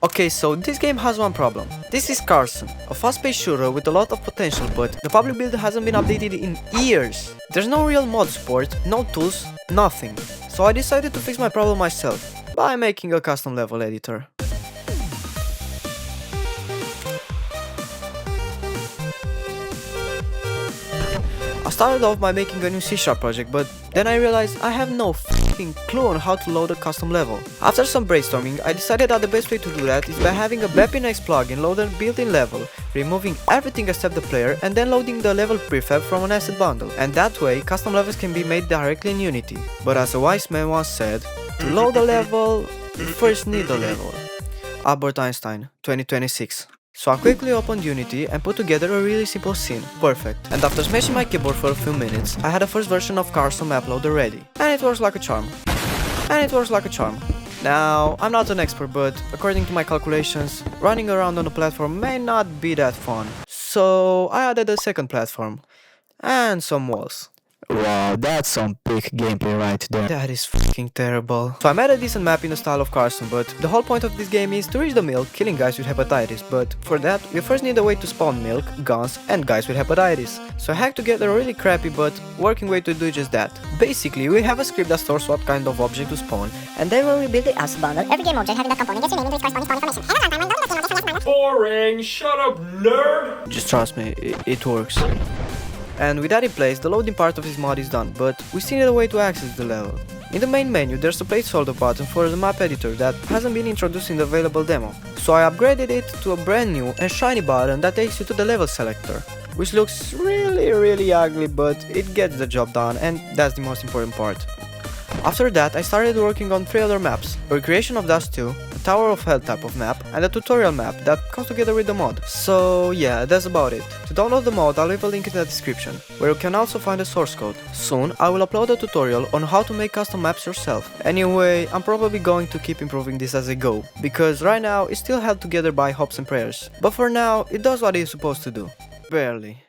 Okay, so this game has one problem. This is Karlson, a fast-paced shooter with a lot of potential, but the public build hasn't been updated in years. There's no real mod support, no tools, nothing. So I decided to fix my problem myself, by making a custom level editor. I started off by making a new C# project, but then I realized I have no f***ing clue on how to load a custom level. After some brainstorming, I decided that the best way to do that is by having a BepInEx plugin load a built-in level, removing everything except the player, and then loading the level prefab from an asset bundle. And that way, custom levels can be made directly in Unity. But as a wise man once said, to load a level, you first need a level. Albert Einstein, 2026. So I quickly opened Unity and put together a really simple scene. Perfect. And after smashing my keyboard for a few minutes, I had a first version of Karlson map loader ready. And it works like a charm. Now, I'm not an expert, but according to my calculations, running around on a platform may not be that fun. So I added a second platform. And some walls. Wow, that's some peak gameplay right there. That is fucking terrible. So I made a decent map in the style of Karlson, but the whole point of this game is to reach the milk, killing guys with hepatitis. But for that, we first need a way to spawn milk, guns, and guys with hepatitis. So I hacked together a really crappy but working way to do just that. Basically, we have a script that stores what kind of object to spawn, and then when we build the asset bundle, every game object having that component gets renamed into its corresponding spawn information. Boring! Shut up, nerd! Just trust me, it works. And with that in place, the loading part of this mod is done, but we still need a way to access the level. In the main menu, there's a placeholder button for the map editor that hasn't been introduced in the available demo. So I upgraded it to a brand new and shiny button that takes you to the level selector, which looks really ugly, but it gets the job done, and that's the most important part. After that, I started working on 3 other maps, a recreation of Dust 2, a Tower of Hell type of map, and a tutorial map that comes together with the mod. So yeah, that's about it. To download the mod, I'll leave a link in the description, where you can also find the source code. Soon, I will upload a tutorial on how to make custom maps yourself. Anyway, I'm probably going to keep improving this as I go, because right now it's still held together by hopes and prayers. But for now, it does what it's supposed to do. Barely.